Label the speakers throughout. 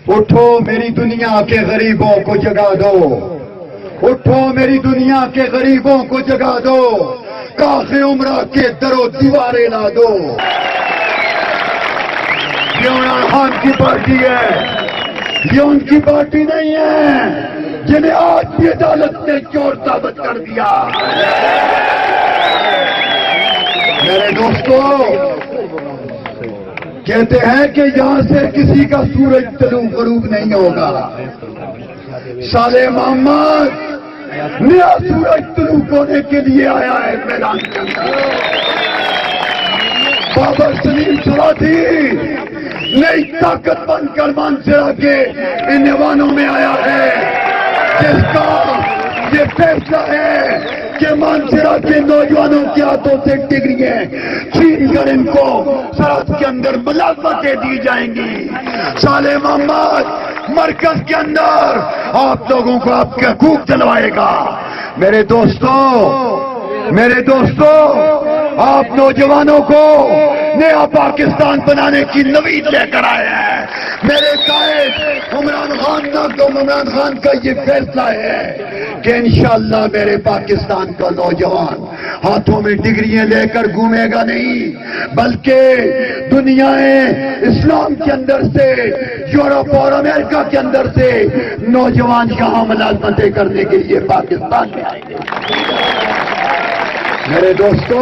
Speaker 1: اٹھو میری دنیا کے غریبوں کو جگا دو، اٹھو میری دنیا کے غریبوں کو جگا دو، کاخ عمرہ کے در و دیواریں لا دو۔ یہ عمران خان کی پارٹی ہے، یہ ان کی پارٹی نہیں ہے جنہیں آج بھی عدالت نے چور ثابت کر دیا۔ میرے دوستو، کہتے ہیں کہ یہاں سے کسی کا سورج طلوع غروب نہیں ہوگا۔ صالح محمد نیا سورج طلوع ہونے کے لیے آیا ہے میدان کے اندر۔ بابر سلیم سرادی نئی طاقت بن کر مانسہرہ کے ان ایوانوں میں آیا ہے، جس کا یہ فیصلہ ہے کہ مانسہرہ کے نوجوانوں کے ہاتھوں سے ڈگریاں چھین کر ان کو سرحد کے اندر ملازمتیں دی جائیں گی۔ صالح محمد مرکز کے اندر آپ لوگوں کو آپ کے حقوق دلوائے گا۔ میرے دوستو، آپ نوجوانوں کو نیا پاکستان بنانے کی نوید لے کر آئے ہیں۔ میرے قائد عمران خان کا یہ فیصلہ ہے کہ انشاءاللہ میرے پاکستان کا نوجوان ہاتھوں میں ڈگریاں لے کر گھومے گا نہیں، بلکہ دنیا اسلام کے اندر سے، یورپ اور امریکہ کے اندر سے نوجوان یہاں ملازمتیں کرنے کے لیے پاکستان میں آئیں گے۔ میرے دوستو،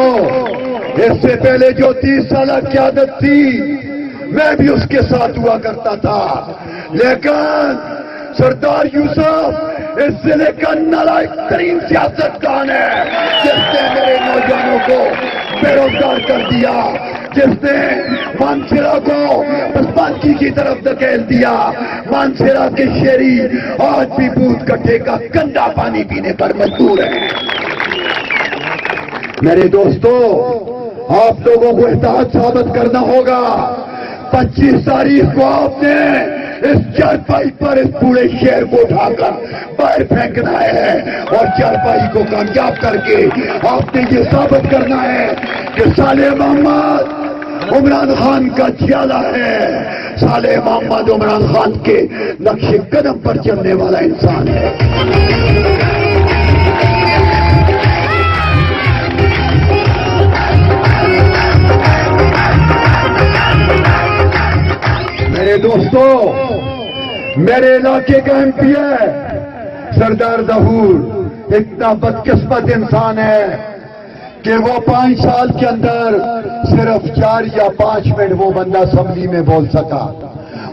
Speaker 1: اس سے پہلے جو 30 سالہ قیادت تھی میں بھی اس کے ساتھ ہوا کرتا تھا، لیکن سردار یوسف اس ضلع کا نالائق ترین سیاستدان ہے، جس نے میرے نوجوانوں کو بے روزگار کر دیا، جس نے مانسہرہ کو پسماندگی کی طرف دھکیل دیا۔ مانسہرہ کے شہری آج بھی بوتھ کٹھے کا گندا پانی پینے پر مجبور ہیں۔ میرے دوستو، آپ لوگوں کو احتیاط ثابت کرنا ہوگا۔ 25 تاریخ کو آپ نے اس چارپائی پر اس پورے شہر کو اٹھا کر باہر پھینکنا ہے، اور چارپائی کو کامیاب کر کے آپ نے یہ ثابت کرنا ہے کہ صالح محمد عمران خان کا جیالہ ہے، صالح محمد عمران خان کے نقش قدم پر چلنے والا انسان ہے۔ میرے دوستو، میرے علاقے کا ایم پی ہے سردار ظہور، اتنا بدقسمت انسان ہے کہ وہ 5 سال کے اندر صرف 4 یا 5 منٹ وہ بندہ اسمبلی میں بول سکا۔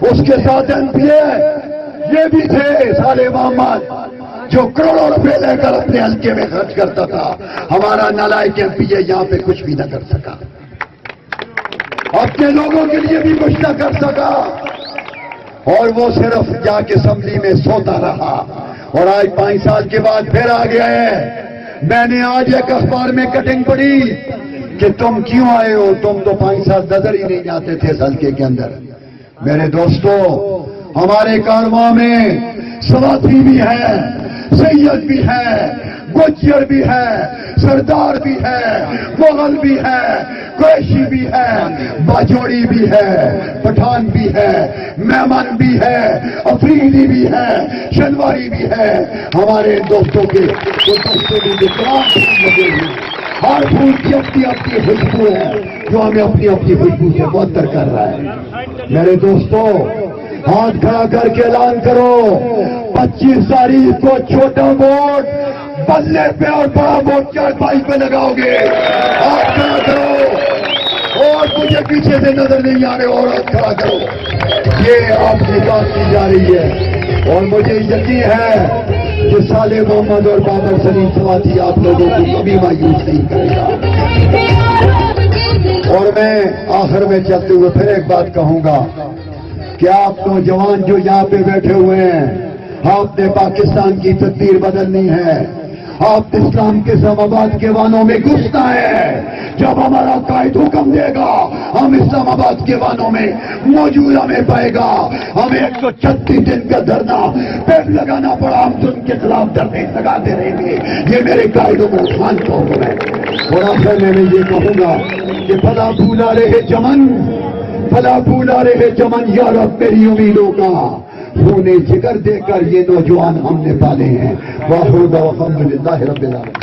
Speaker 1: اس کے ساتھ ایم پی یہ بھی تھے صالح محمد، جو کروڑوں روپے لے کر اپنے حلقے میں خرچ کرتا تھا۔ ہمارا نالائق ایم پی یہاں پہ کچھ بھی نہ کر سکا، اپنے لوگوں کے لیے بھی کچھ نہ کر سکا، اور وہ صرف جا کے اسمبلی میں سوتا رہا، اور آج 5 سال کے بعد پھر آ گیا ہے۔ میں نے آج ایک اخبار میں کٹنگ پڑھی کہ تم کیوں آئے ہو، تم تو 5 سال نظر ہی نہیں آتے تھے اس حلقے کے اندر۔ میرے دوستو، ہمارے کارواں میں سواتھی بھی ہے، سید بھی ہے، گجر بھی ہے، سردار بھی ہے، مغل بھی ہے، قریشی بھی ہے، باجوڑی بھی ہے، پٹھان بھی ہے، میمن بھی ہے، افریدی بھی ہے، شنواری بھی ہے۔ ہمارے دوستوں کے لگے ہیں، ہر پھول کی اپنی اپنی خوشبو ہے جو ہمیں اپنی اپنی خوشبو سے معطر کر رہا ہے۔ میرے دوستوں، ہاتھ کھڑا کر کے اعلان کرو، 25 تاریخ کو چھوٹا ووٹ بلے پہ اور بڑا ووٹ چارپائی پہ لگاؤ گے۔ ہاتھ کھڑا کرو، اور مجھے پیچھے سے نظر نہیں آ رہے، اور ہاتھ کھڑا کرو۔ یہ آپ کی بات کی جا رہی ہے، اور مجھے یقین ہے کہ صالح محمد اور بابر سلیم سواتھی آپ لوگوں کو کبھی مایوس نہیں کرے گا۔ اور میں آخر میں چلتے ہوئے پھر ایک بات کہوں گا کہ آپ نوجوان جو یہاں پہ بیٹھے ہوئے ہیں، آپ نے پاکستان کی تقدیر بدلنی ہے۔ آپ اسلام کے اسلام آباد کے وانوں میں گھسنا ہے۔ جب ہمارا قائد حکم دے گا، ہم اسلام آباد کے وانوں میں موجود ہمیں پائے گا۔ ہمیں 136 دن کا دھرنا پیٹ لگانا پڑا، ہم ان کے خلاف دھرنے لگاتے رہیں گے۔ یہ میرے قائد عمران خان کا حکم ہے۔ اور آخر میں یہ کہوں گا کہ بھلا بھولا رہے چمن، پھلا پھولا رہے چمن یا رب میری امیدوں کا، خون جگر دے کر یہ نوجوان ہم نے پالے ہیں۔ واخر دعوانا الحمدللہ رب العالمین۔